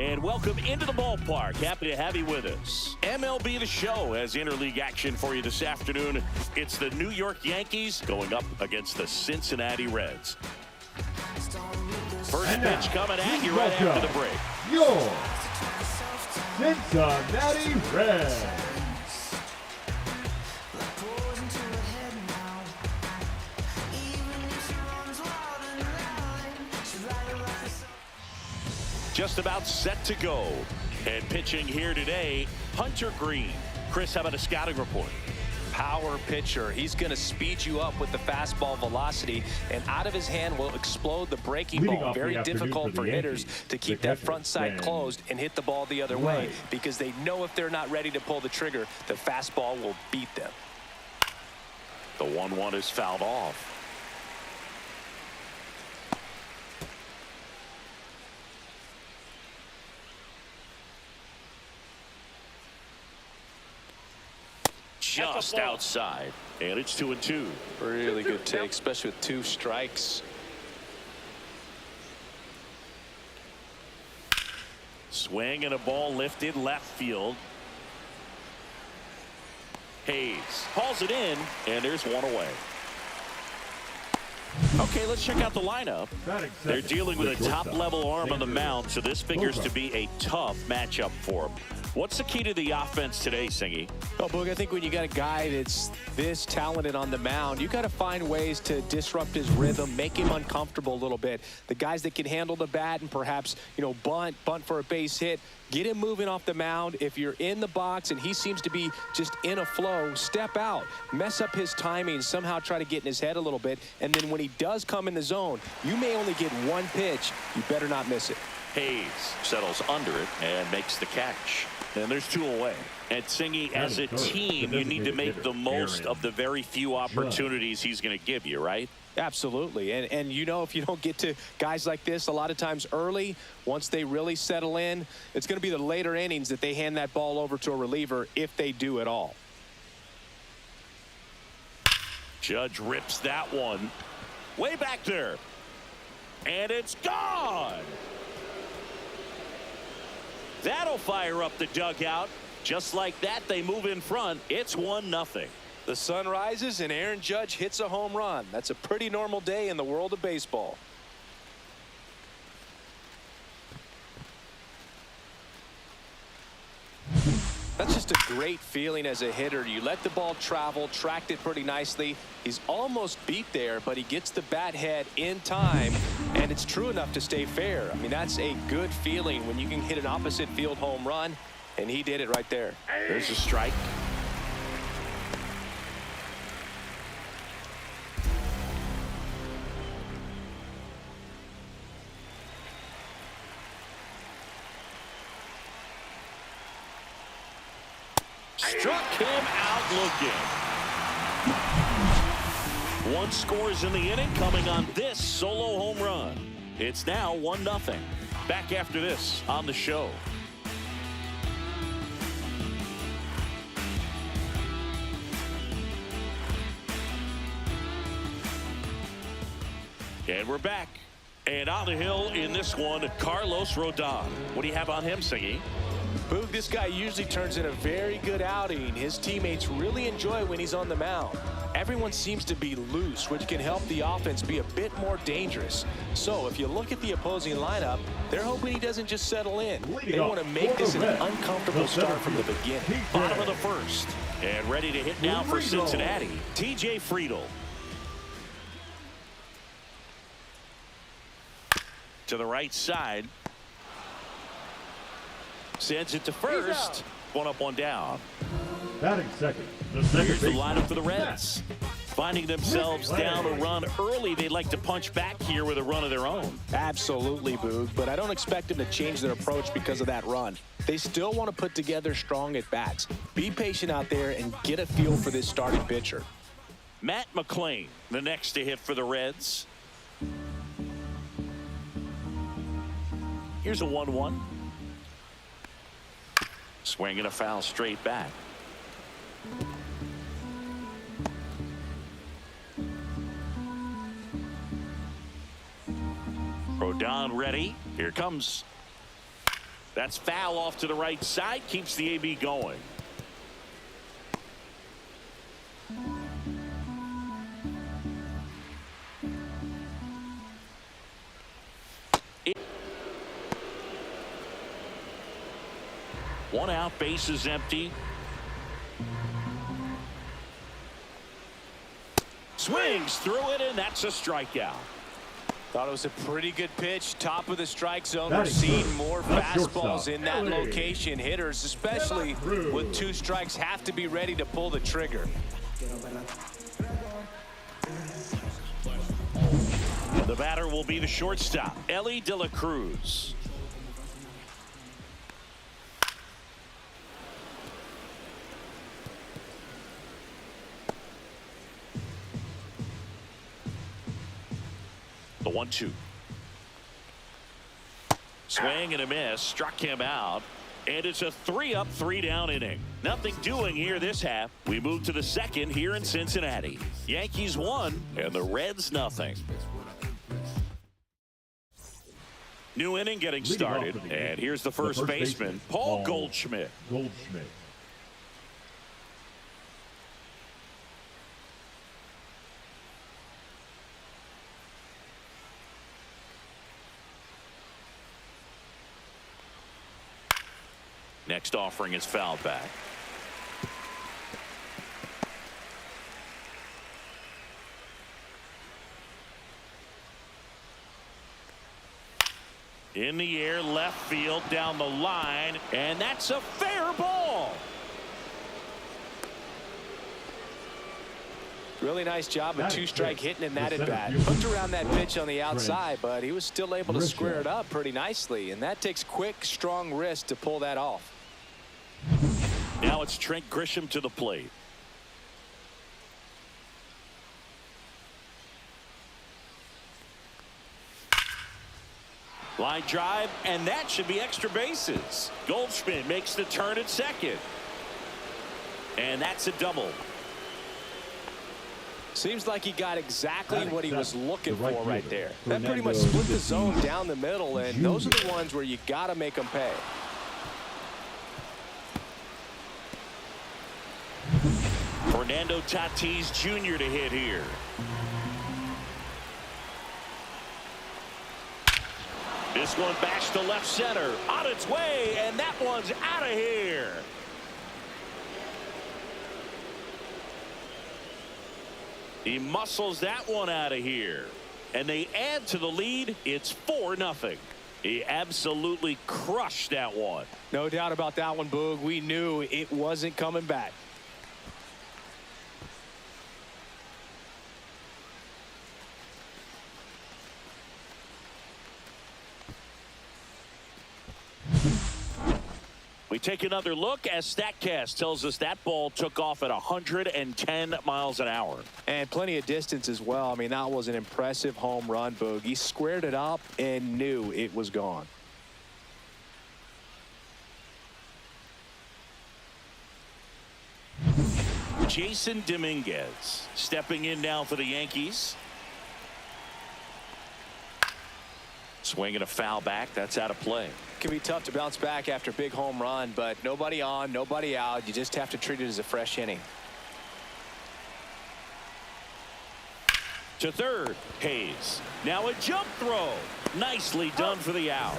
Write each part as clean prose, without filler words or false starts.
And welcome into the ballpark. Happy to have you with us. MLB The Show has interleague action for you this afternoon. It's the New York Yankees going up against the Cincinnati Reds. First pitch coming at you right after the break. Your Cincinnati Reds. Just about set to go. And pitching here today, Hunter Green. Chris, how about a scouting report? Power pitcher. He's going to speed you up with the fastball velocity, and out of his hand will explode the breaking ball. Very difficult for hitters to keep that front side closed and hit the ball the other way, because they know if they're not ready to pull the trigger, the fastball will beat them. The 1-1 is fouled off. Just outside, and it's 2-2. Really good take, especially with 2 strikes. Swing and a ball lifted left field. Hayes hauls it in, and there's one away. Okay, let's check out the lineup. They're dealing with a top-level arm on the mound, so this figures to be a tough matchup for them. What's the key to the offense today, Singy? Oh, Boog, I think when you got a guy that's this talented on the mound, you got to find ways to disrupt his rhythm, make him uncomfortable a little bit. The guys that can handle the bat and perhaps, bunt for a base hit, get him moving off the mound. If you're in the box and he seems to be just in a flow, step out, mess up his timing, somehow try to get in his head a little bit. And then when he does come in the zone, you may only get one pitch. You better not miss it. Hayes settles under it and makes the catch. And there's 2 away. And Singy, as a team, you need to make the most of the very few opportunities he's going to give you, right? Absolutely. And if you don't get to guys like this a lot of times early, once they really settle in, it's going to be the later innings that they hand that ball over to a reliever, if they do at all. Judge rips that one way back there. And it's gone. That'll fire up the dugout. Just like that, they move in front. It's 1-0. The sun rises and Aaron Judge hits a home run. That's a pretty normal day in the world of baseball. That's just a great feeling as a hitter. You let the ball travel, tracked it pretty nicely. He's almost beat there, but he gets the bat head in time, and it's true enough to stay fair. I mean, that's a good feeling when you can hit an opposite field home run, and he did it right there. There's a strike. Struck him out looking. 1 scores in the inning, coming on this solo home run. It's now 1-0. Back after this on the show. And we're back. And on the hill in this one, Carlos Rodon. What do you have on him, Singy? Boog, this guy usually turns in a very good outing. His teammates really enjoy when he's on the mound. Everyone seems to be loose, which can help the offense be a bit more dangerous. So if you look at the opposing lineup, they're hoping he doesn't just settle in. They want to make this an uncomfortable start from the beginning. Bottom of the first. And ready to hit now for Cincinnati, T.J. Friedl. To the right side. Sends it to first. 1 up, 1 down. Batting second. Here's the lineup for the Reds. Finding themselves down a run early, they'd like to punch back here with a run of their own. Absolutely, Boog, but I don't expect them to change their approach because of that run. They still want to put together strong at-bats. Be patient out there and get a feel for this starting pitcher. Matt McClain, the next to hit for the Reds. Here's a 1-1. Swing and a foul straight back. Rodon ready. Here comes. That's foul off to the right side. Keeps the AB going. One out, base is empty. Swings through it, and that's a strikeout. Thought it was a pretty good pitch. Top of the strike zone. That We're is seeing good. more That's fastballs shortstop. in that Ellie. location. Hitters, especially with 2 strikes, have to be ready to pull the trigger. The batter will be the shortstop, Ellie De La Cruz. The 1-2. Swing and a miss. Struck him out. And it's a 3-up, 3-down inning. Nothing doing here this half. We move to the second here in Cincinnati. Yankees 1 and the Reds nothing. New inning getting started. And here's the first baseman, Paul Goldschmidt. Next offering is fouled back. In the air, left field, down the line, and that's a fair ball. Really nice job of 2-strike hitting in that at bat. Hooked around that pitch on the outside, but he was still able to square it up pretty nicely, and that takes quick, strong wrist to pull that off. Now it's Trent Grisham to the plate. Line drive, and that should be extra bases. Goldschmidt makes the turn at second. And that's a double. Seems like he got exactly what he was looking for right there. That pretty much split the zone down the middle, and those are the ones where you got to make them pay. Fernando Tatis Jr. to hit here. This one bashed to left center. On its way, and that one's out of here. He muscles that one out of here. And they add to the lead. It's 4-0. He absolutely crushed that one. No doubt about that one, Boog. We knew it wasn't coming back. We take another look as StatCast tells us that ball took off at 110 miles an hour. And plenty of distance as well. I mean, that was an impressive home run, Boog. He squared it up and knew it was gone. Jason Dominguez stepping in now for the Yankees. Swinging a foul back. That's out of play. Can be tough to bounce back after a big home run, but nobody on, nobody out. You just have to treat it as a fresh inning. To third, Hayes. Now a jump throw. Nicely done for the out.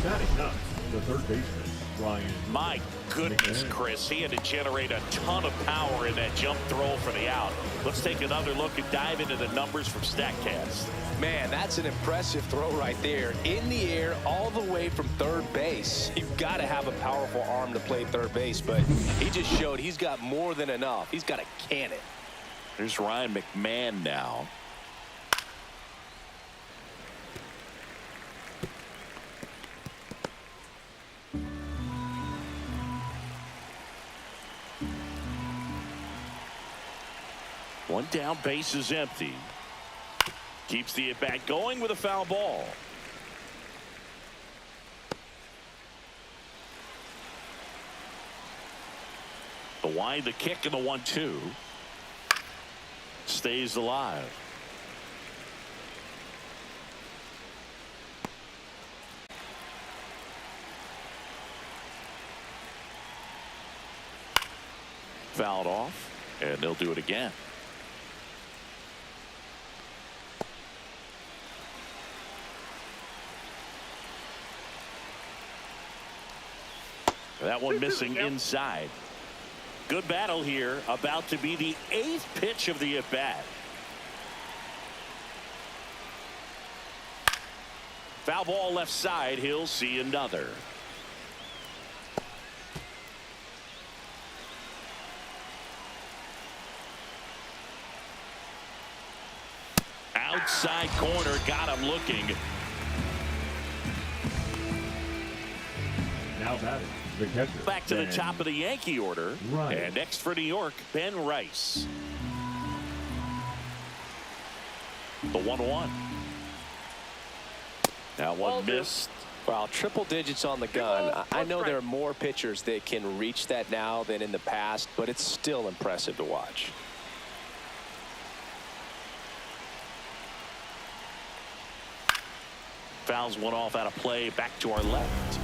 Batting up, the third baseman, Ryan. My goodness, Chris. He had to generate a ton of power in that jump throw for the out. Let's take another look and dive into the numbers from StatCast. Man, that's an impressive throw right there. In the air, all the way from third base. You've got to have a powerful arm to play third base, but he just showed he's got more than enough. He's got a cannon. There's Ryan McMahon now. One down, base is empty. Keeps the at-bat going with a foul ball. The wide, the kick, and the 1-2. Stays alive. Fouled off, and they'll do it again. That one missing inside. Good battle here. About to be the 8th pitch of the at-bat. Foul ball left side. He'll see another. Outside corner. Got him looking. Now batting, the catcher. Back to the Ben top of the Yankee order. Rice. And next for New York, Ben Rice. The 1-1. That one missed. Well, triple digits on the gun. I know there are more pitchers that can reach that now than in the past, but it's still impressive to watch. Fouls one off out of play. Back to our left.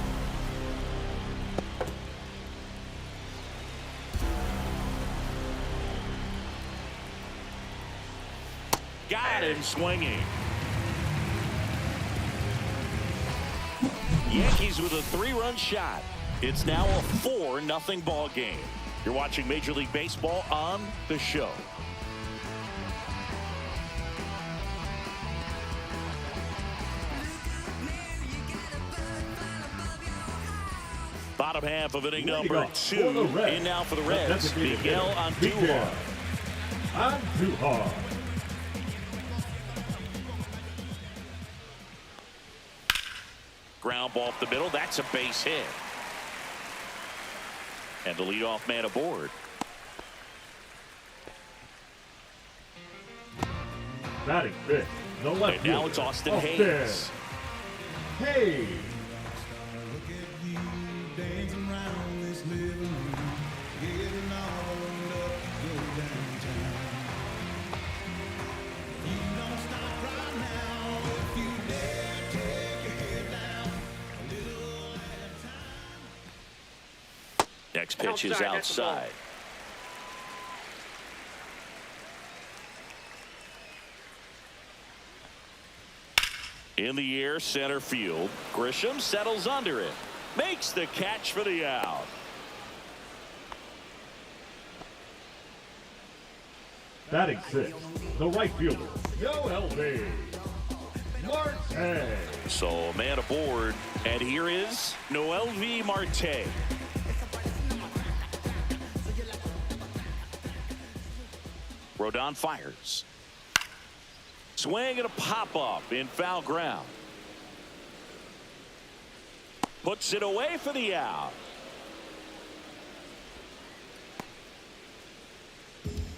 Got him swinging. Yankees with a 3-run shot. It's now a 4-0 ball game. You're watching Major League Baseball on The Show. Bottom half of inning number 2. In now for the Reds, Miguel Andujar. Andujar. Ground ball up the middle. That's a base hit. And the leadoff man aboard. Batting fifth, the left And now fielder. it's Austin Up Hayes. there. Hayes. Next pitch is outside. In the air, center field. Grisham settles under it. Makes the catch for the out. Batting sixth, the right fielder, Yoelvi Marte. So a man aboard, and here is Yoelvi Marte. Rodon fires. Swing and a pop-up in foul ground. Puts it away for the out.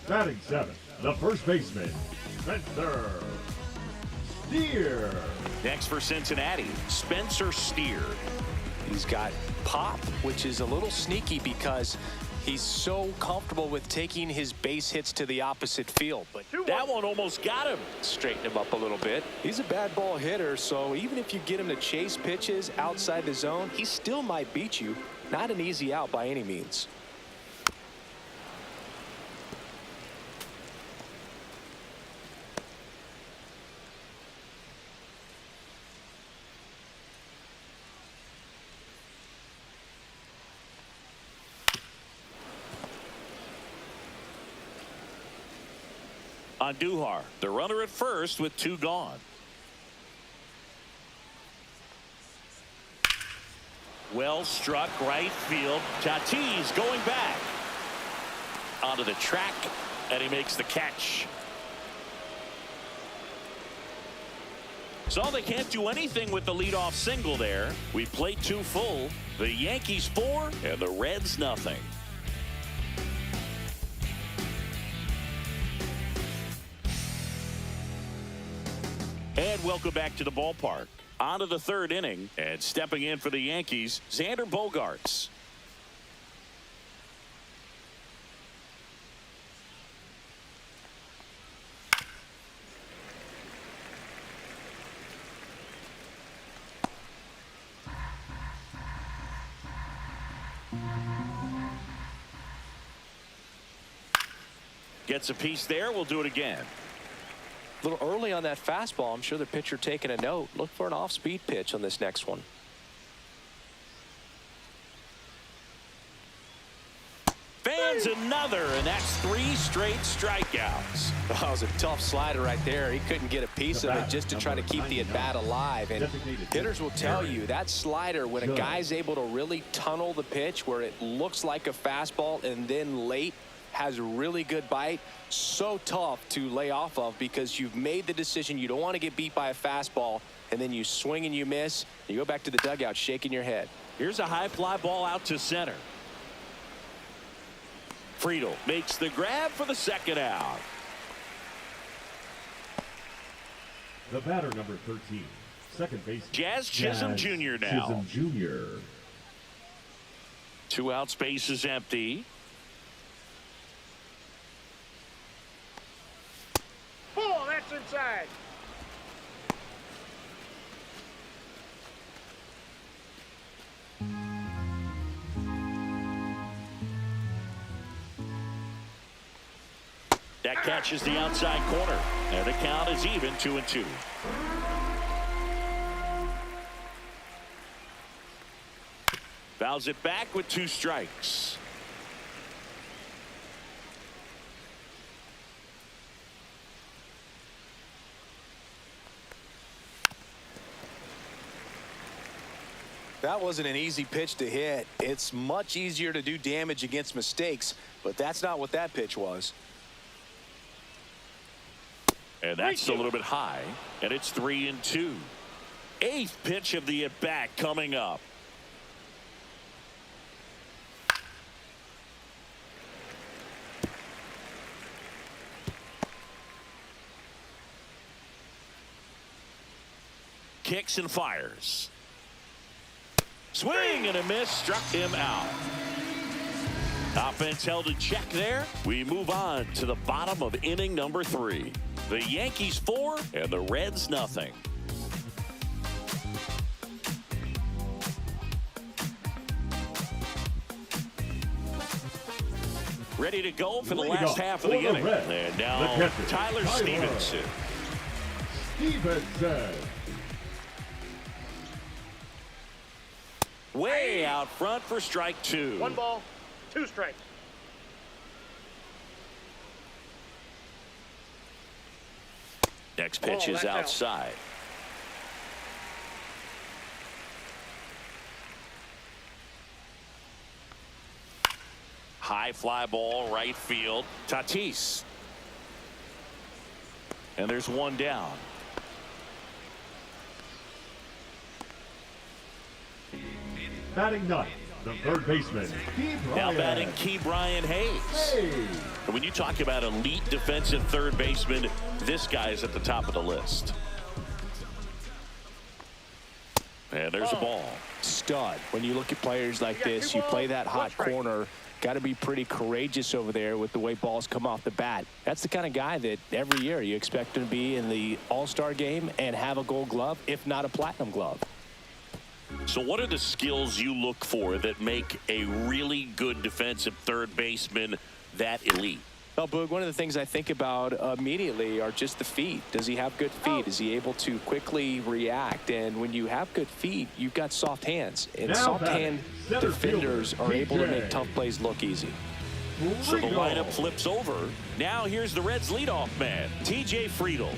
Batting seventh, the first baseman, Spencer Steer. Next for Cincinnati, Spencer Steer. He's got pop, which is a little sneaky because he's so comfortable with taking his base hits to the opposite field. But That one almost got him. straighten him up a little bit. He's a bad ball hitter, so even if you get him to chase pitches outside the zone, he still might beat you. Not an easy out by any means. Andujar, the runner at first with 2 gone. Well struck right field. Tatis going back onto the track, and he makes the catch. So they can't do anything with the leadoff single there. We played 2 full. The Yankees 4 and the Reds nothing. And welcome back to the ballpark. On to the 3rd inning, and stepping in for the Yankees, Xander Bogaerts. Gets a piece there. We'll do it again. A little early on that fastball. I'm sure the pitcher taking a note. Look for an off-speed pitch on this next one. Fans another, and that's 3 straight strikeouts. That was a tough slider right there. He couldn't get a piece of it just to try to keep the at-bat alive. And hitters will tell you that slider, when a guy's able to really tunnel the pitch where it looks like a fastball and then late has really good bite, so tough to lay off of because you've made the decision you don't want to get beat by a fastball, and then you swing and you miss. You go back to the dugout shaking your head. Here's a high fly ball out to center. Friedel makes the grab for the second out. The batter, number 13, second base. Jazz Chisholm Jr. now. Chisholm Jr. 2 out, space is empty. Oh, that's inside. That catches the outside corner, and the count is even 2-2. Fouls it back with 2 strikes. That wasn't an easy pitch to hit. It's much easier to do damage against mistakes, but that's not what that pitch was. And that's a little bit high, and it's 3-2. 8th pitch of the at-bat coming up. Kicks and fires. Swing and a miss, struck him out. Offense held in check there. We move on to the bottom of inning number 3. The Yankees 4 and the Reds nothing. Ready to go for the last half of the inning. And now Tyler Stevenson. Way out front for strike 2. 1 ball, 2 strikes. Next pitch is outside. High fly ball, right field. Tatis. And there's 1 down. Batting ninth, the third baseman, Now batting Ke'Bryan Hayes. And when you talk about elite defensive third baseman, this guy is at the top of the list. And there's a ball. Stud. When you look at players like this, you play that hot corner. Got to be pretty courageous over there with the way balls come off the bat. That's the kind of guy that every year you expect him to be in the All-Star game and have a Gold Glove, if not a Platinum Glove. So what are the skills you look for that make a really good defensive third baseman that elite? Well, Boog, one of the things I think about immediately are just the feet. Does he have good feet? Is he able to quickly react? And when you have good feet, you've got soft hands. And soft hand defenders are able to make tough plays look easy. So the lineup flips over. Now here's the Reds leadoff man, TJ Friedel.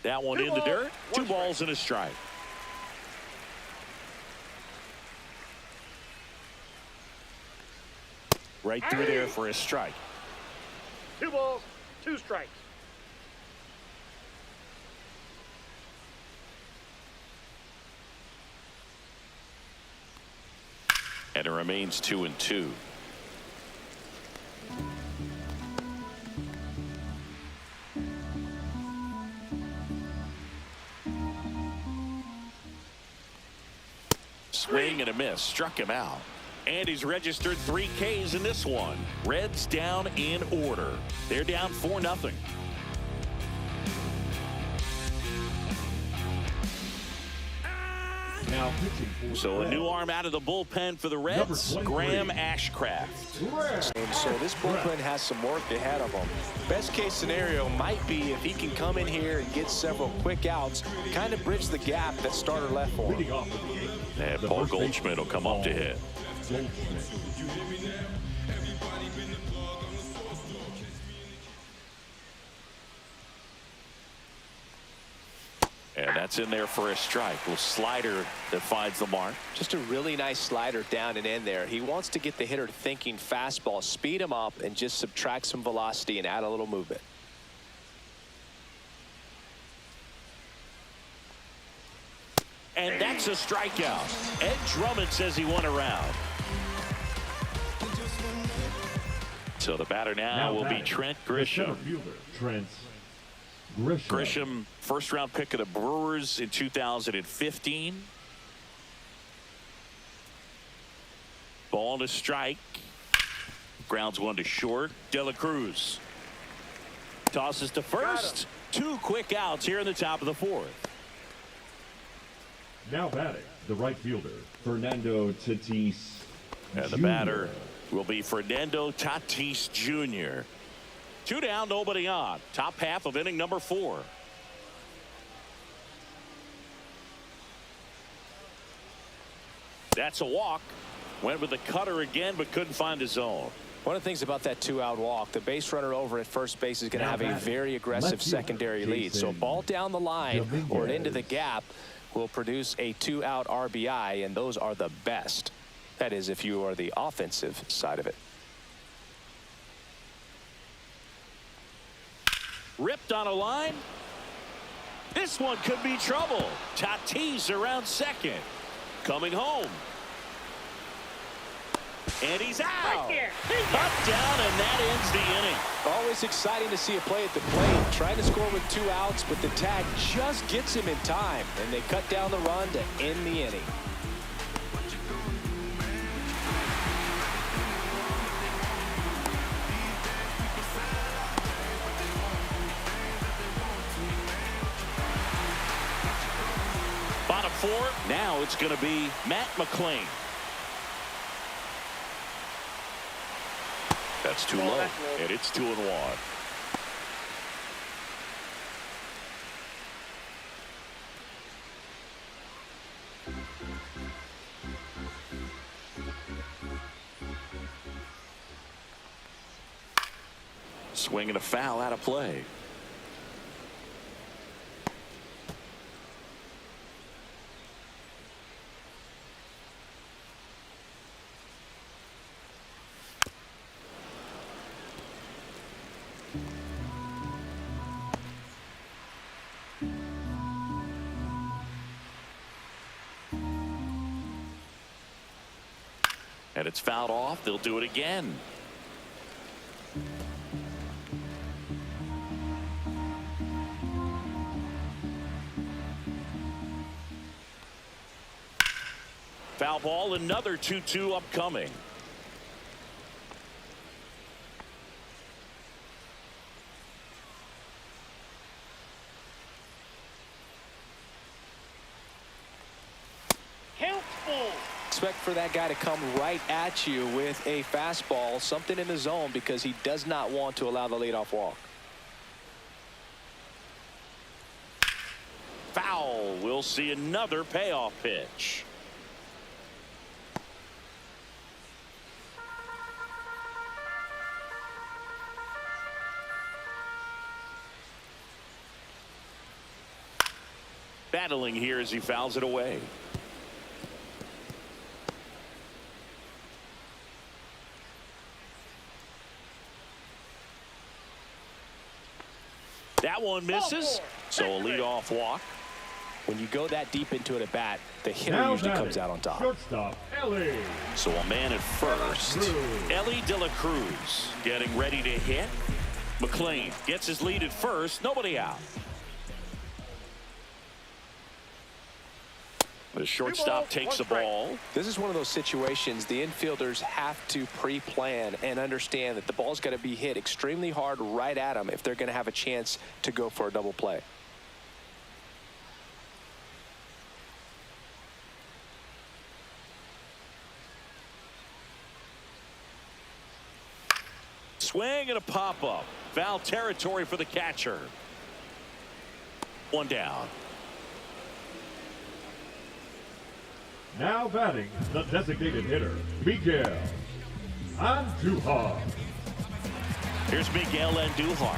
That one in the dirt. 2 balls and a strike. Right through there for a strike. 2 balls, 2 strikes. And it remains 2-2. Swing and a miss, struck him out. And he's registered 3 Ks in this one. Reds down in order. They're down 4-0. Now Now pitching for So the a new Reds, arm out of the bullpen for the Reds, 23. Graham Ashcraft. Graham. And so this bullpen has some work ahead of him. Best case scenario might be if he can come in here and get several quick outs, kind of bridge the gap that starter left for him. Leading off with the eighth, And the Paul first Goldschmidt will come up to hit. Goldschmidt. And that's in there for a strike. Little slider that finds the mark. Just a really nice slider down and in there. He wants to get the hitter thinking fastball, speed him up, and just subtract some velocity and add a little movement. And that's a strikeout. Ed Drummond says he won a round. So the batter now will be batting, Trent the center Grisham. fielder, Trent Grisham. Grisham, first round pick of the Brewers in 2015. Ball to strike. Grounds one to short. De La Cruz tosses to first. Two quick outs here in the top of the fourth. Now batting, the right fielder, Fernando Tatis And the Jr. batter will be Fernando Tatis Jr. Two down, nobody on. Top half of inning number 4. That's a walk. Went with the cutter again, but couldn't find his zone. One of the things about that 2-out walk, the base runner over at first base is going to Now have a batting, very aggressive left fielder, secondary lead. So a Jason ball down the line or into the Dominguez. gap will produce a 2-out RBI, and those are the best. That is, if you are the offensive side of it. Ripped on a line. This one could be trouble. Tatis around second. Coming home. And he's out. Right there. Up, down, and that ends the inning. Always exciting to see a play at the plate. Trying to score with 2 outs, but the tag just gets him in time, and they cut down the run to end the inning. Bottom 4. Now it's going to be Matt McClain. That's too low, and it's 2-1. Swing and a foul out of play. And it's fouled off. They'll do it again. Foul ball, another 2-2 upcoming. Count full. Expect for that guy to come right at you with a fastball, something in the zone, because he does not want to allow the leadoff walk. Foul. We'll see another payoff pitch. Battling here as he fouls it away. That one misses. So a leadoff walk. When you go that deep into it at bat, the hitter Now usually batting, comes out on top. shortstop, Ellie. So a man at first. Ellie De La Cruz getting ready to hit. McClain gets his lead at first. Nobody out. The shortstop takes the ball. This is one of those situations the infielders have to pre-plan and understand that the ball's got to be hit extremely hard right at them if they're going to have a chance to go for a double play. Swing and a pop-up. Foul territory for the catcher. One down. Now batting, the designated hitter, Miguel Andujar. Here's Miguel Andujar.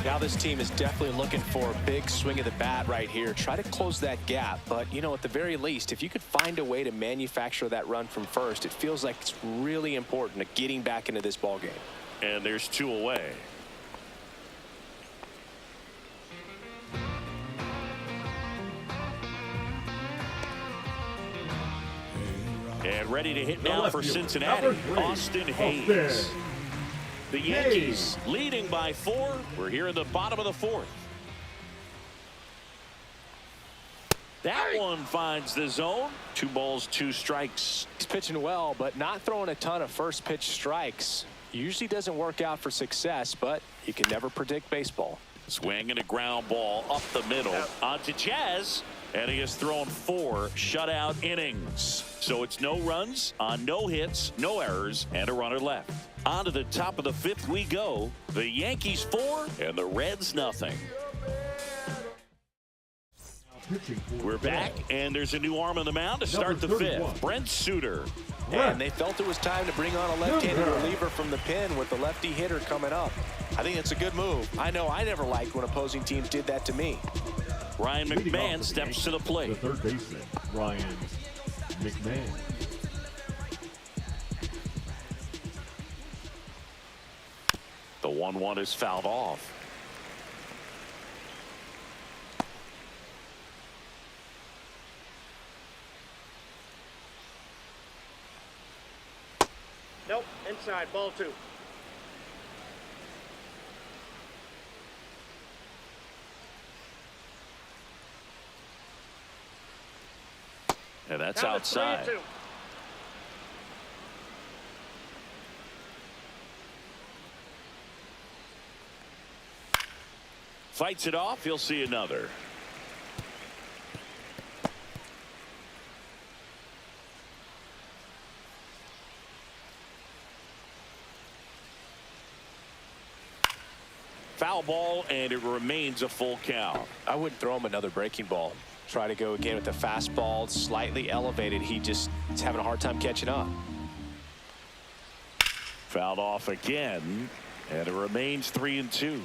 Now this team is definitely looking for a big swing of the bat right here. Try to close that gap. But, you know, at the very least, if you could find a way to manufacture that run from first, it feels like it's really important to getting back into this ball game. And there's 2 away. And ready to hit now for Cincinnati, Austin Hayes. The Yankees leading by 4. We're here in the bottom of the 4th. That one finds the zone. 2 balls, 2 strikes. He's pitching well, but not throwing a ton of first pitch strikes. Usually doesn't work out for success, but you can never predict baseball. Swing and a ground ball up the middle onto Jazz, and he has thrown 4 shutout innings. So it's no runs on no hits, no errors, and a runner left. On to the top of the 5th we go. The Yankees 4 and the Reds nothing. We're back, and there's a new arm on the mound to start the 5th. Brent Suter. And they felt it was time to bring on a left-handed reliever from the pen with the lefty hitter coming up. I think it's a good move. I know I never liked when opposing teams did that to me. Ryan McMahon steps to the plate. The third baseman, Ryan McMahon. The 1-1 is fouled off. Nope, inside, ball 2. And that's outside. 3-2. Fights it off. He'll see another. Foul ball, and it remains a full count. I wouldn't throw him another breaking ball. Try to go again with the fastball. It's slightly elevated. He just is having a hard time catching up. Fouled off again, and it remains 3-2.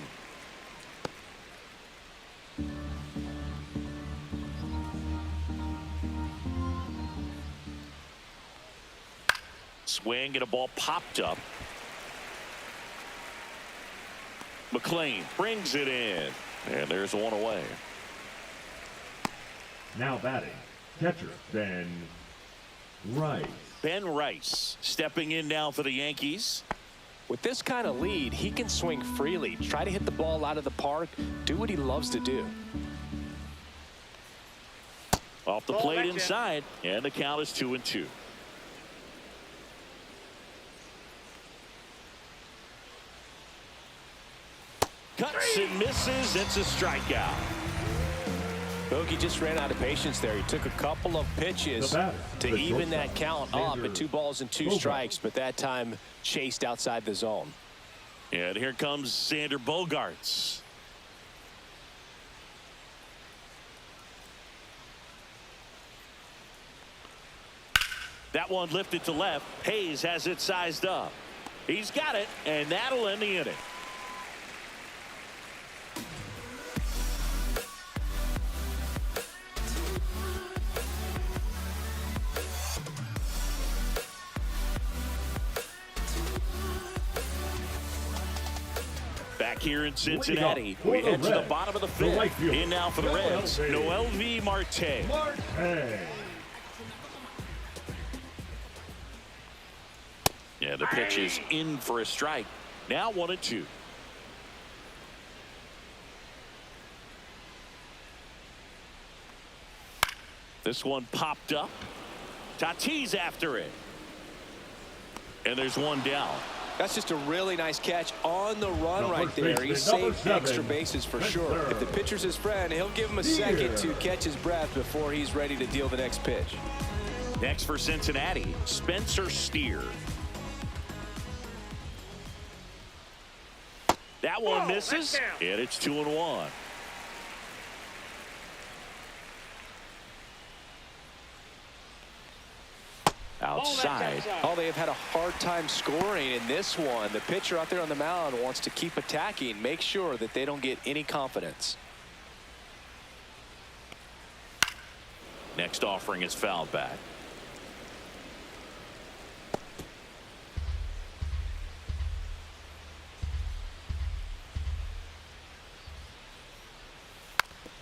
Swing and a ball popped up. McLean brings it in, and there's 1 away. Now batting, catcher Ben Rice. Ben Rice stepping in now for the Yankees. With this kind of lead, he can swing freely, try to hit the ball out of the park, do what he loves to do. Off the plate inside, and the count is 2-2. Cuts and misses. It's a strikeout. Bogey just ran out of patience there. He took a couple of pitches to even that count up at 2 balls and 2 strikes, but that time chased outside the zone. And here comes Xander Bogaerts. That one lifted to left. Hayes has it sized up. He's got it, and that'll end the inning. Back here in Cincinnati, we head to the bottom of the 5th. In now for the Reds, Noel V. Marte. Yeah, the pitch is in for a strike. Now 1-2. This one popped up. Tatis after it. And there's 1 down. That's just a really nice catch on the run right there. He saved extra bases for sure. If the pitcher's his friend, he'll give him a second to catch his breath before he's ready to deal the next pitch. Next for Cincinnati, Spencer Steer. That one Whoa, misses, that's down. and it's 2-1. Outside. Oh, they have had a hard time scoring in this one. The pitcher out there on the mound wants to keep attacking, make sure that they don't get any confidence. Next offering is fouled back.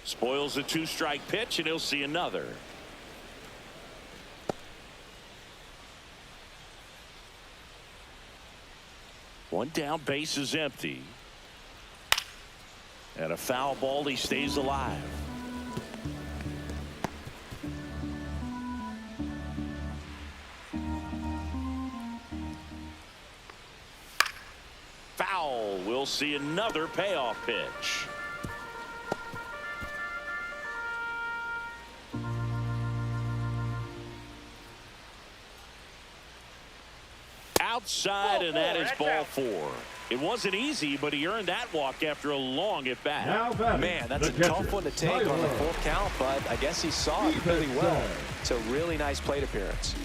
Spoils the 2-strike pitch, and he'll see another. One down, base is empty. And a foul ball, he stays alive. Foul. We'll see another payoff pitch. Outside, and that is ball 4. It wasn't easy, but he earned that walk after a long at bat. Man, that's a tough one to take on the 4th count, but I guess he saw it really well. It's a really nice plate appearance.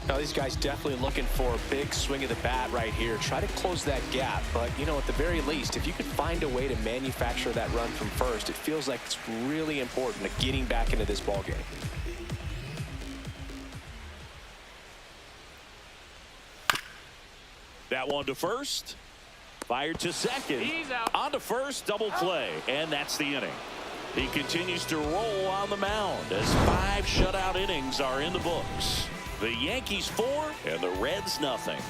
Now, these guys definitely looking for a big swing of the bat right here. Try to close that gap, but, you know, at the very least, if you could find a way to manufacture that run from first, it feels like it's really important to getting back into this ball game. That one to first. Fired to second. He's out. On to first, double play, and that's the inning. He continues to roll on the mound as 5 shutout innings are in the books. The Yankees 4 and the Reds nothing.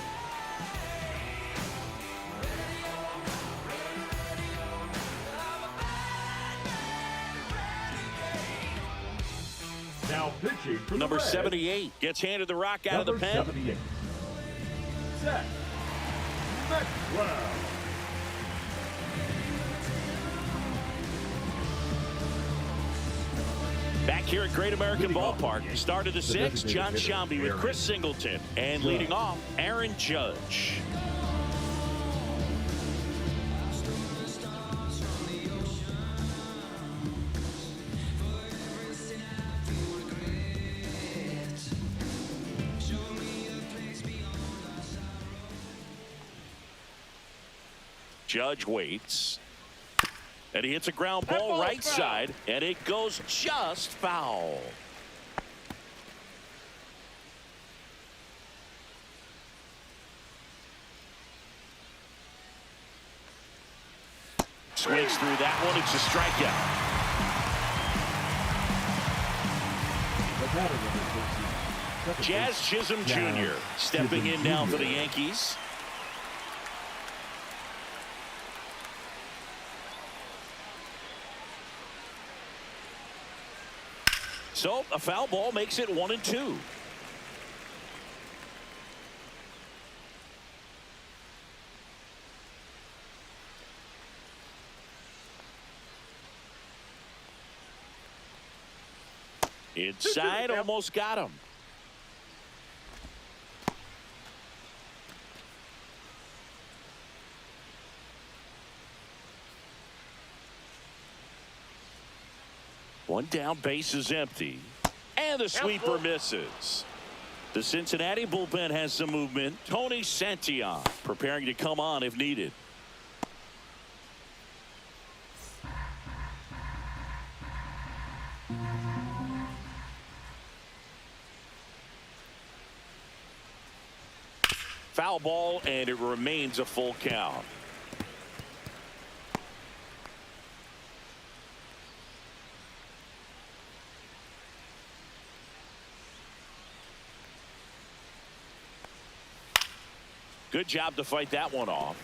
Now pitching for Number the Reds, 78 gets handed the rock out of the number pen. 78. Set. Maxwell. Back here at Great American Ballpark, start of the 6th, John Sciambi with Chris Singleton, and leading off, Aaron Judge. Judge waits. And he hits a ground ball right side, and it goes just foul. Swings through that one. It's a strikeout. Jazz Chisholm Jr. stepping in now for the Yankees. So a foul ball makes it 1-2. Inside, almost got him. One down, base is empty. And the sweeper misses. The Cincinnati bullpen has some movement. Tony Santillan preparing to come on if needed. Foul ball, and it remains a full count. Good job to fight that one off.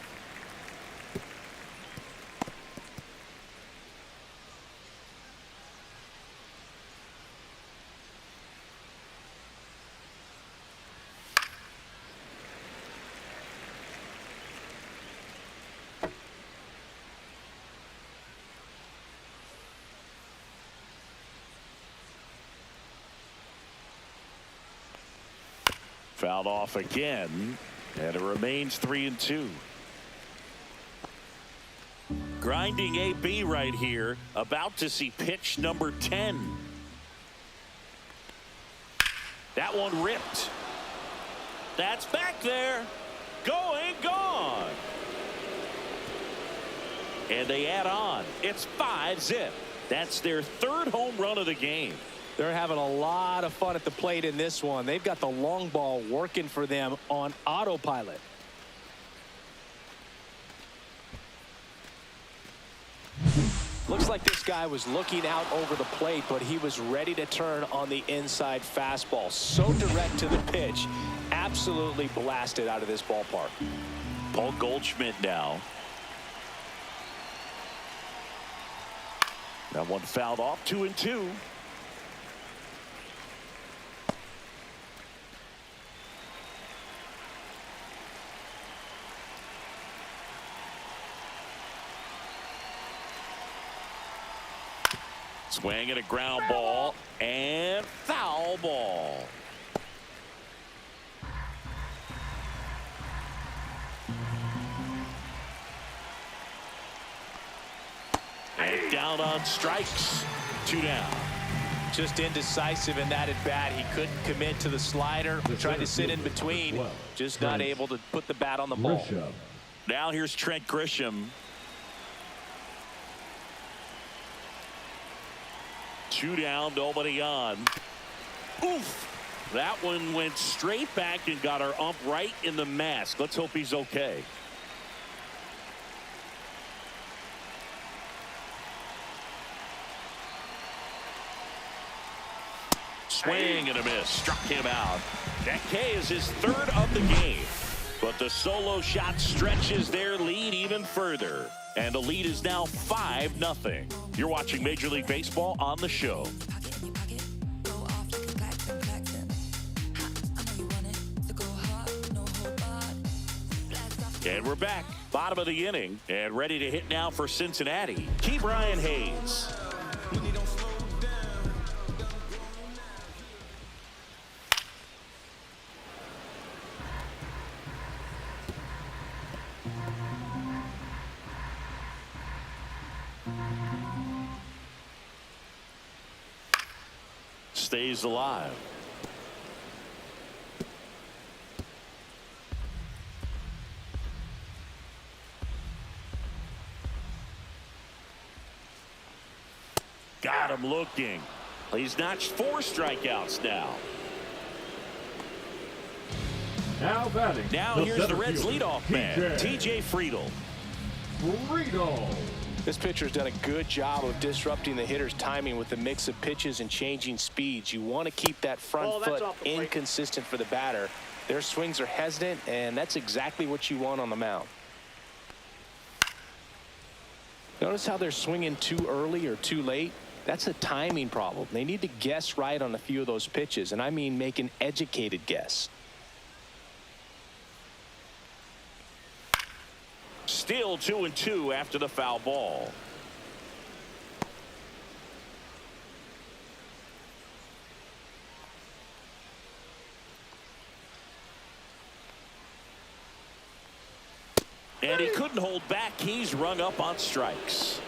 Fouled off again, and it remains 3-2. Grinding AB right here. About to see pitch number 10. That one ripped. That's back there. Going, gone. And they add on. It's 5-zip. That's their third home run of the game. They're having a lot of fun at the plate in this one. They've got the long ball working for them on autopilot. Looks like this guy was looking out over the plate, but he was ready to turn on the inside fastball. So direct to the pitch. Absolutely blasted out of this ballpark. Paul Goldschmidt now. That one fouled off. 2-2. Swing at a ground ball and foul ball. And down on strikes. 2 down. Just indecisive in that at bat. He couldn't commit to the slider. Tried to sit in between. Just not able to put the bat on the ball. Now here's Trent Grisham. 2 down, nobody on. Oof. That one went straight back and got our ump right in the mask. Let's hope he's okay. Swing and a miss. Struck him out. That K is his third of the game. But the solo shot stretches their lead even further. And the lead is now 5-0. You're watching Major League Baseball on the show. And we're back. Bottom of the inning. And ready to hit now for Cincinnati. Ke'Bryan Hayes. Stays alive. Got him looking. He's notched 4 strikeouts now. Now batting. Now here's the Reds leadoff man, T.J. Friedl. This pitcher's done a good job of disrupting the hitter's timing with the mix of pitches and changing speeds. You want to keep that front foot inconsistent for the batter. Their swings are hesitant, and that's exactly what you want on the mound. Notice how they're swinging too early or too late? That's a timing problem. They need to guess right on a few of those pitches, and I mean make an educated guess. Still 2-2 after the foul ball. And he couldn't hold back. He's rung up on strikes.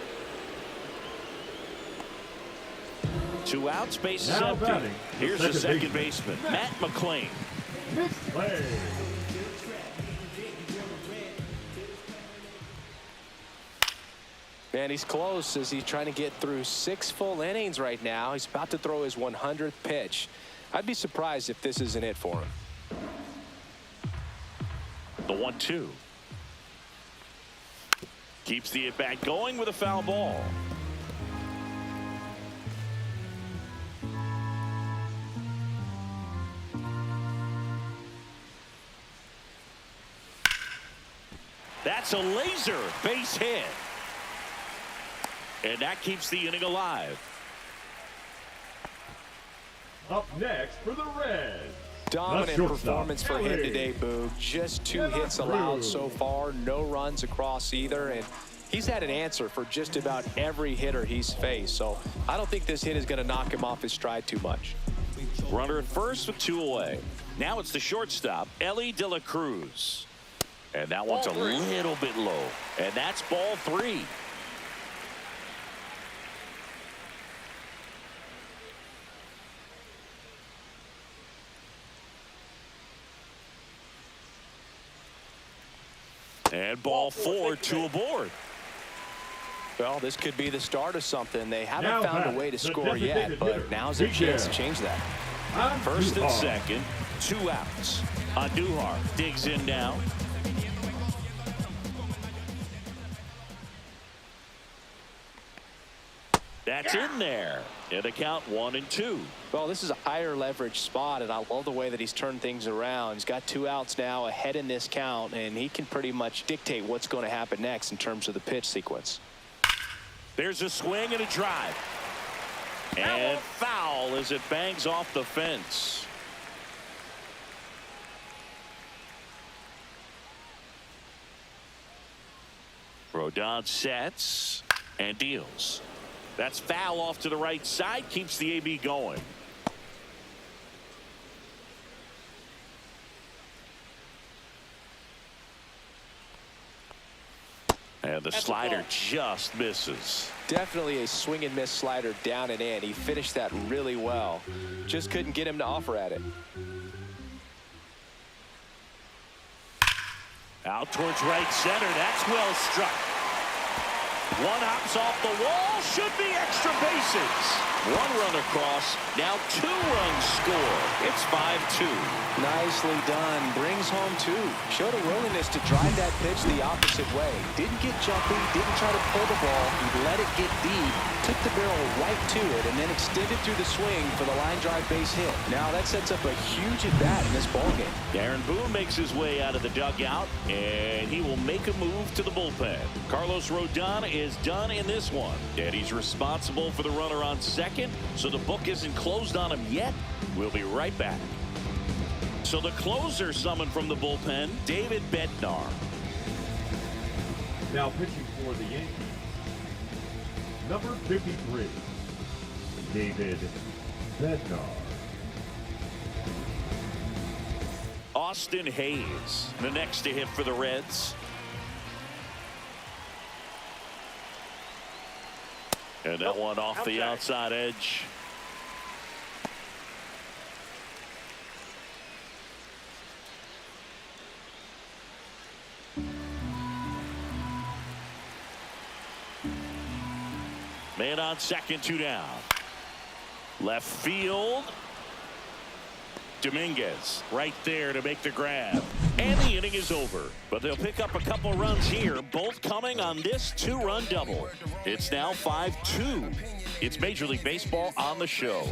2 outs, base is empty. Here's the second baseman, Matt McClain. Man, he's close as he's trying to get through 6 full innings right now. He's about to throw his 100th pitch. I'd be surprised if this isn't it for him. The 1-2. Keeps the at-bat going with a foul ball. That's a laser base hit. And that keeps the inning alive. Up next for the Reds. Dominant performance for him today, Boog. Just 2 hits allowed so far. No runs across either. And he's had an answer for just about every hitter he's faced. So I don't think this hit is going to knock him off his stride too much. Runner at first with 2 away. Now it's the shortstop, Ellie De La Cruz. And that one's a little bit low. And that's ball 3. And ball 4, 2 aboard. Well, this could be the start of something. They haven't Now found a way to score yet, but now's their chance to change that. First and second, 2 outs. Andujar digs in now. That's in there. And the count 1-2. Well, this is a higher leverage spot, and I love the way that he's turned things around. He's got 2 outs now ahead in this count, and he can pretty much dictate what's going to happen next in terms of the pitch sequence. There's a swing and a drive. And foul as it bangs off the fence. Rodon sets and deals. That's foul off to the right side. Keeps the AB going. And the slider just misses. Definitely a swing and miss slider down and in. He finished that really well. Just couldn't get him to offer at it. Out towards right center. That's well struck. One hops off the wall. Should be extra bases. 1 run across. Now 2 runs score. It's 5-2. Nicely done. Brings home 2. Showed a willingness to drive that pitch the opposite way. Didn't get jumpy. Didn't try to pull the ball. He let it get deep. Took the barrel right to it and then extended through the swing for the line drive base hit. Now that sets up a huge at bat in this ballgame. Aaron Boone makes his way out of the dugout, and he will make a move to the bullpen. Carlos Rodon is done in this one, and he's responsible for the runner on second, so the book isn't closed on him yet. We'll be right back. So the closer summoned from the bullpen, David Bednar. Now pitching for the Yankees, number 53, David Bednar. Austin Hayes, the next to hit for the Reds. And that one off the outside edge. Man on second, 2 down. Left field. Dominguez right there to make the grab. And the inning is over. But they'll pick up a couple runs here, both coming on this 2-run double. It's now 5-2. It's Major League Baseball on the show.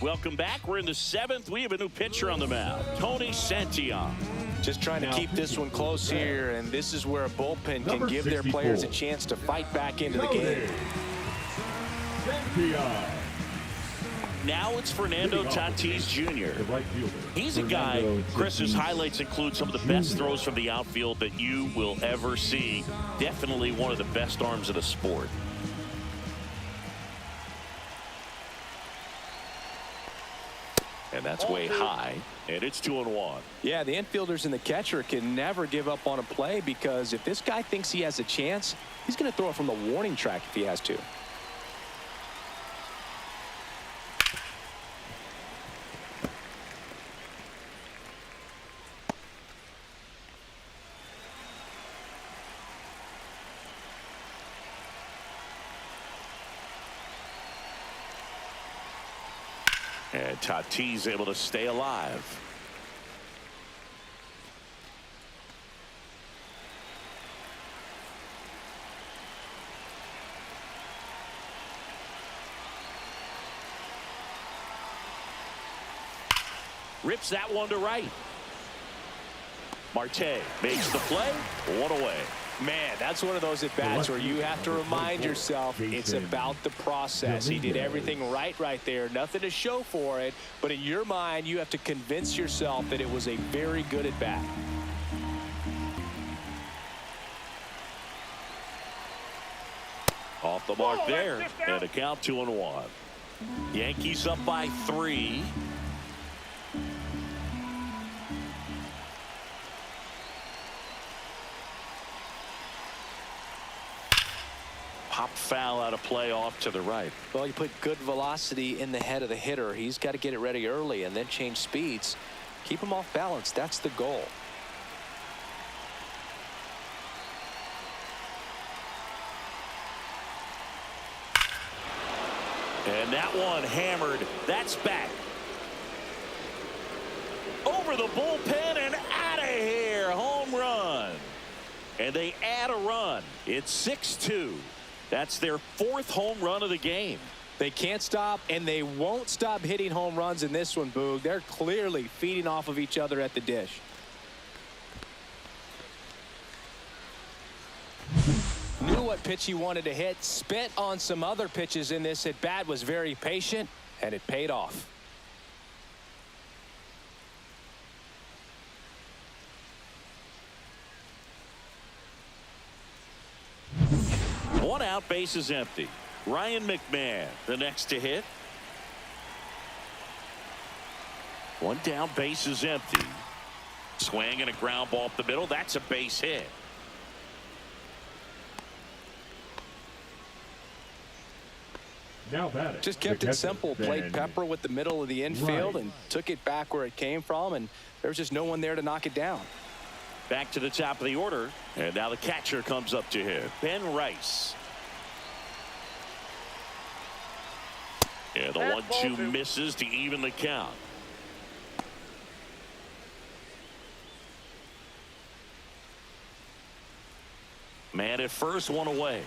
Welcome back. We're in the 7th. We have a new pitcher on the mound, Tony Santillan. Just trying to keep this one close here, and this is where a bullpen can give their players a chance to fight back into the game. Now it's Fernando Tatis Jr. He's a guy, Chris's highlights include some of the best throws from the outfield that you will ever see. Definitely one of the best arms of the sport. And that's way high, and it's 2-1. Yeah, the infielders and the catcher can never give up on a play, because if this guy thinks he has a chance, he's going to throw it from the warning track if he has to. And Tatis able to stay alive. Rips that one to right. Marte makes the play. 1 away. Man, that's one of those at-bats where you have to remind yourself it's about the process. He did everything right there. Nothing to show for it, but in your mind, you have to convince yourself that it was a very good at-bat. Off the mark there, and a count 2-1. Yankees up by 3. pop foul out of play off to the right. Well, you put good velocity in the head of the hitter. He's got to get it ready early and then change speeds. Keep him off balance. That's the goal. And that one hammered. That's back. Over the bullpen and out of here. Home run. And they add a run. It's 6-2. That's their 4th home run of the game. They can't stop, and they won't stop hitting home runs in this one, Boog. They're clearly feeding off of each other at the dish. Knew what pitch he wanted to hit. Spent on some other pitches in this at bat. Was very patient, and it paid off. One out, base is empty. Ryan McMahon, the next to hit. One down, base is empty. Swing and a ground ball up the middle. That's a base hit. Now batting. Just kept it simple. Played pepper with the middle of the infield and took it back where it came from, and there was just no one there to knock it down. Back to the top of the order, and now the catcher comes up to him, Ben Rice. And the 1-2 misses to even the count. Man at first, one away.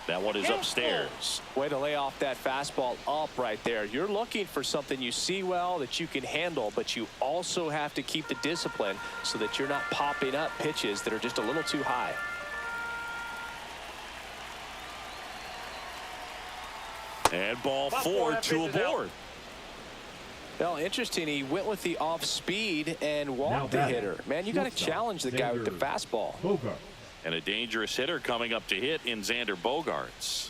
That one is upstairs. Way to lay off that fastball up right there. You're looking for something you see well that you can handle, but you also have to keep the discipline so that you're not popping up pitches that are just a little too high. And ball 4, 2 aboard. Well, interesting. He went with the off speed and walked the hitter. Man, you got to challenge the guy with the fastball. Bogart. And a dangerous hitter coming up to hit in Xander Bogaerts.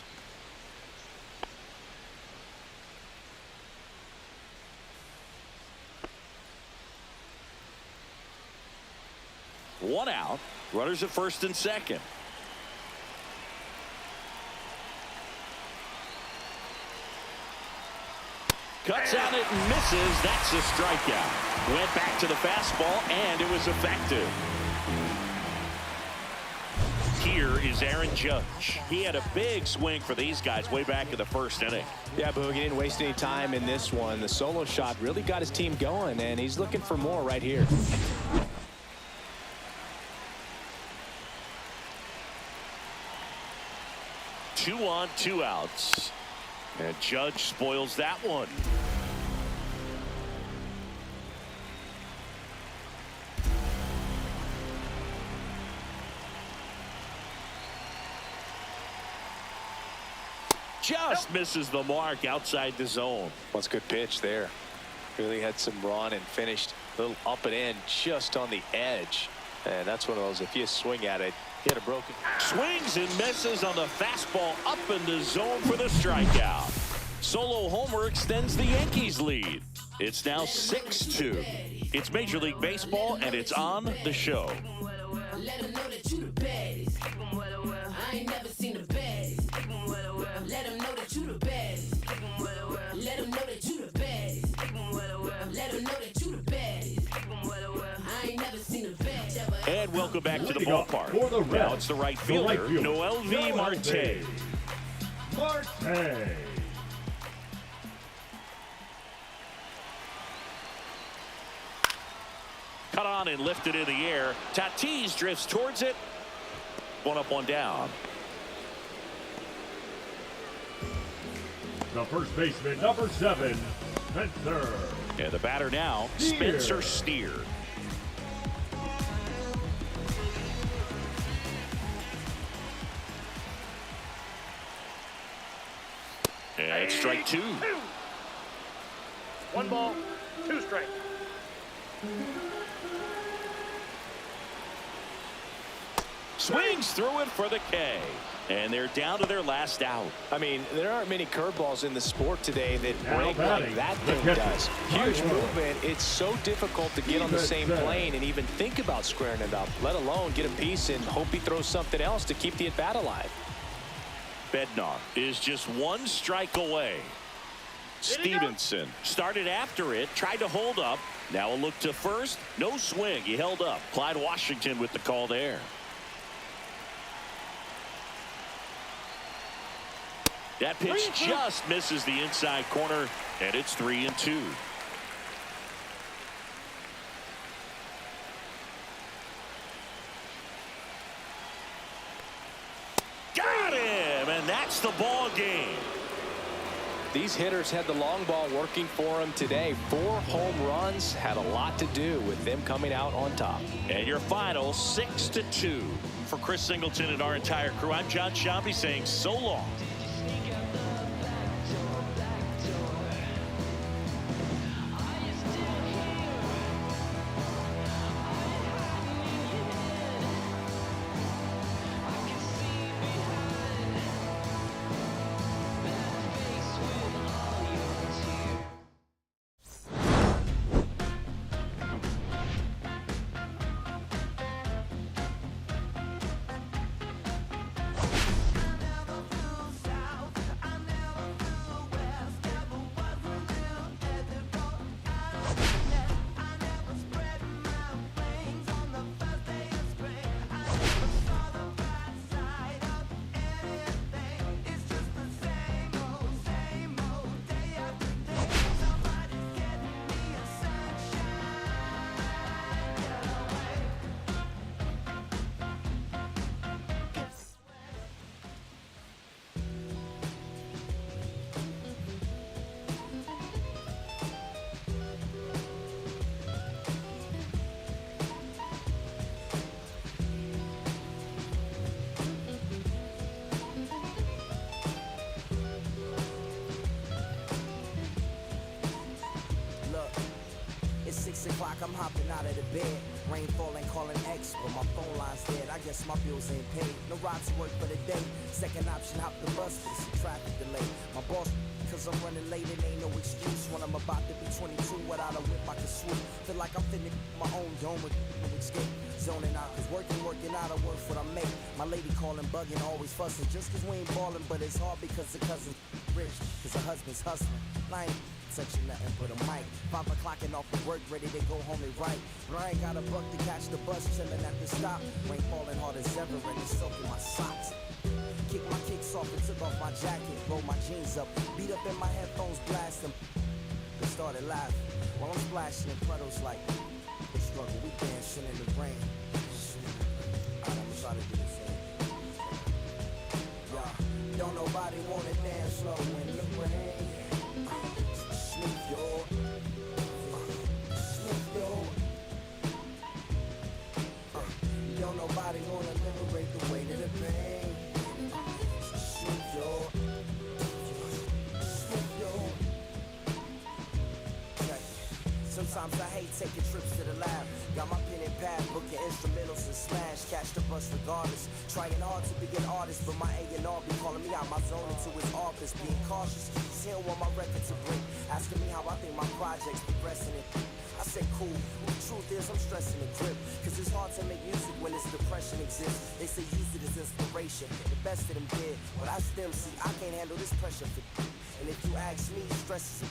One out. Runners at first and second. Cuts out it and misses. That's a strikeout. Went back to the fastball and it was effective. Here is Aaron Judge. He had a big swing for these guys way back in the first inning. Yeah, Boog, he didn't waste any time in this one. The solo shot really got his team going, and he's looking for more right here. Two on, 2 outs. And Judge spoils that one. Just misses the mark outside the zone. What's a good pitch there. Really had some run and finished a little up and in just on the edge. And that's one of those, if you swing at it, get a broken. Swings and misses on the fastball up in the zone for the strikeout. Solo homer extends the Yankees lead. It's now 6-2. It's Major League Baseball and it's on the show. Let them know that you the baddest. I ain't never seen the baddest. Let them know that you the baddest. Let them know that you the baddest. Let them know that you the baddest. I ain't never seen the baddest. And welcome back to the ballpark. Now it's the right fielder, Noel V. Marte. Marte. Cut on and lifted in the air. Tatis drifts towards it. One up, one down. The first baseman, number 7, Spencer. And the batter now, Spencer Steer. And it's strike 2. 1 ball, 2 strikes. Swings through it for the K. And they're down to their last out. I mean, there aren't many curveballs in the sport today that Now break batting, like that the thing catcher. does. Huge movement. It's so difficult to get on the same Defense. plane and even think about squaring it up, let alone get a piece and hope he throws something else to keep the at-bat alive. Bednar is just one strike away. Stevenson started after it, tried to hold up. Now a look to first. No swing. He held up. Clyde Washington with the call there. That pitch just misses the inside corner, and it's 3-2. Got him, and that's the ball game. These hitters had the long ball working for them today. 4 home runs had a lot to do with them coming out on top. And your final 6-2. For Chris Singleton and our entire crew, I'm John Shambi saying so long. It's 6 o'clock, I'm hopping out of the bed. Rain falling, calling X, but my phone line's dead. I guess my bills ain't paid. No ride to work for the day. Second option, hop the bus, but it's a traffic delay. My boss, cause I'm running late, it ain't no excuse. When I'm about to be 22, without a whip, I can swoop. Feel like I'm finna my own dome with no escape. Zoning out, cause working out, I work what I make. My lady calling, bugging, always fussing. Just cause we ain't ballin', but it's hard because the cousin's rich. Cause the husband's hustling. I ain't touching nothing but a mic. 5 o'clock and off of work, ready to go home and write. But I ain't got a buck to catch the bus, chillin' at the stop. Rain falling hard as ever and it's soaking my socks. Kick my kicks off and took off my jacket, roll my jeans up, beat up in my headphones, blast them. They started laughing while I'm splashing in puddles like they struggle. We dancing in the rain. Alright, I'm gonna try to do the same. Yeah, don't nobody wanna dance slow in the rain. Smooth yo, smooth yo. Don't nobody wanna liberate the weight of the pain. Smooth yo, smooth yo. Sometimes I hate taking trips to the lab. Got my pen and pad, booking instrumentals and smash. Catch the bus regardless. Trying hard to be an artist, but my A&R be calling me out my zone into his office. Being cautious, cause he don't want my record to break. Asking me how I think my project's progressing it. I say cool, but the truth is I'm stressing the grip. Cause it's hard to make music when this depression exists. They say use it as inspiration, the best of them did. But I still see I can't handle this pressure for. And if you ask me, stress is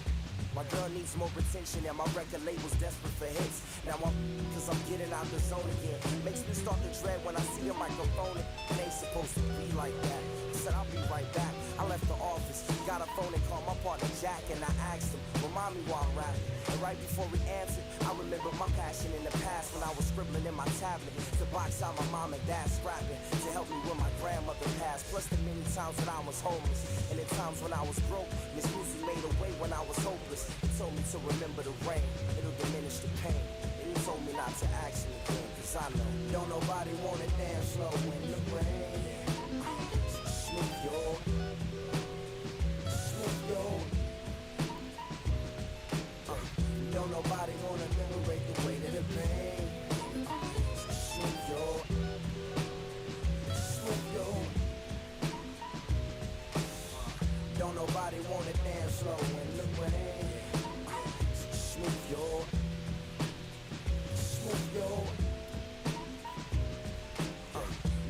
my girl needs more attention and my record label's desperate for hits. Now I'm cause I'm getting out the zone again. Makes me start to dread when I see a microphone. It ain't supposed to be like that. I said I'll be right back. I left the office, got a phone and called my partner Jack and I asked him, remind me while I'm rapping. And right before he answered, I remember my passion in the past when I was scribbling in my tablet to box out my mom and dad scrapping to help me when my grandmother passed. Plus the many times that I was homeless and the times when I was broke. Miss Lucy made a way when I was hopeless. He told me to remember the rain, it'll diminish the pain. And he told me not to ask me again, cause I know don't nobody wanna dance slow in the rain. Smooth yo, smooth yo. Don't nobody wanna liberate the weight of the pain. Smooth yo, smooth yo. nobody wanna dance slow. And look what smooth yo. Smooth yo.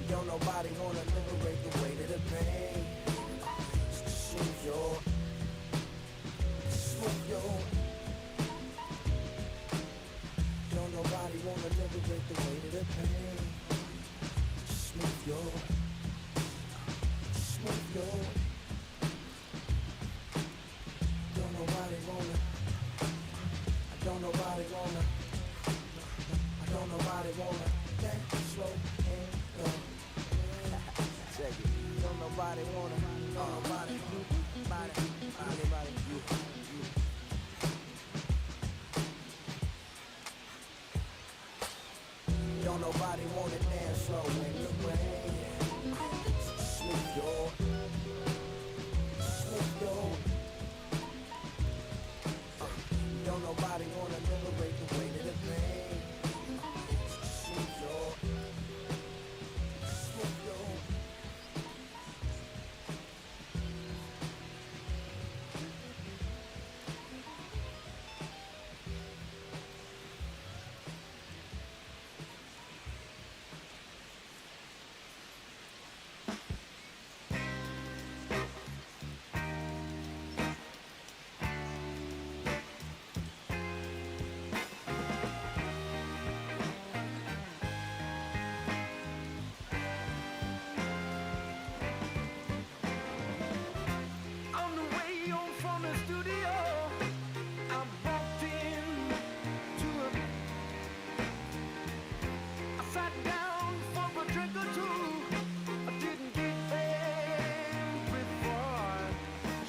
Don't nobody wanna liberate the weight of the pain. Smooth yo. Smooth yo. Don't nobody wanna liberate the weight of the pain. Smooth yo. Smooth yo. Don't nobody wanna. Don't nobody wanna. Don't nobody wanna dance slow and go. Check it. Don't nobody wanna. Nobody. Anybody. You. Don't nobody wanna dance slow in the rain. Smooth yo. Smooth yo. Don't nobody wanna liberate the weight of the pain. Smooth yo. Smooth yo. On the way home from the studio, I walked in to I sat down for a drink or two. I didn't get there before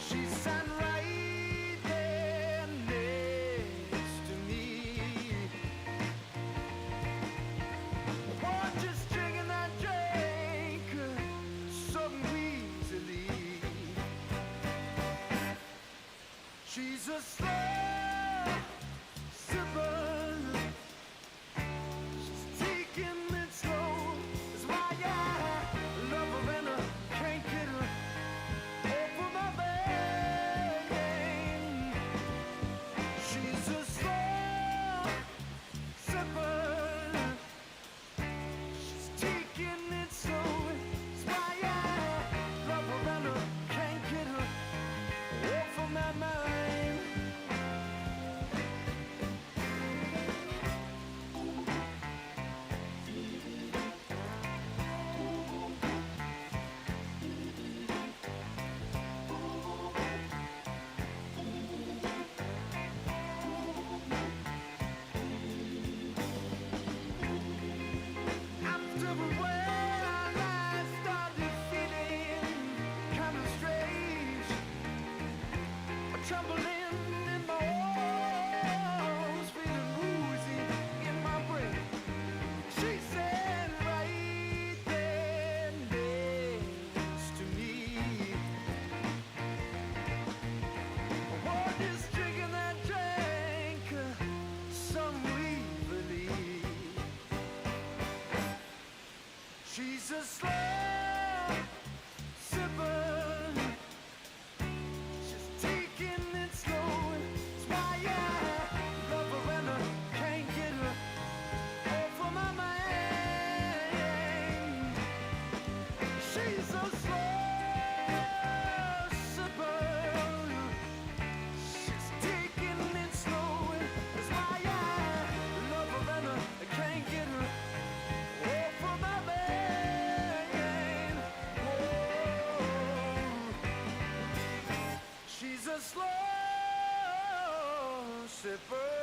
she sat right there next to me. Oh, just drinking that drink so easily. She's a slow sipper. She's taking it slow. That's why I love her and I can't get her over my vein. She's a slow sipper. She's taking it slow. That's why I love her and I can't get her off of my mind. After a while, I started feeling kind of strange. A trembling in my arms, feeling woozy in my brain. She said right there next to me, "Oh, just drinking that drink so easily." She's a slow sipper. She's taking it slow. That's why I love her and I can't get her off of my mind. She's a slow sipper. She's taking it slow. That's why I love her and I can't get her off of my mind. Whoa. She's a slow sipper.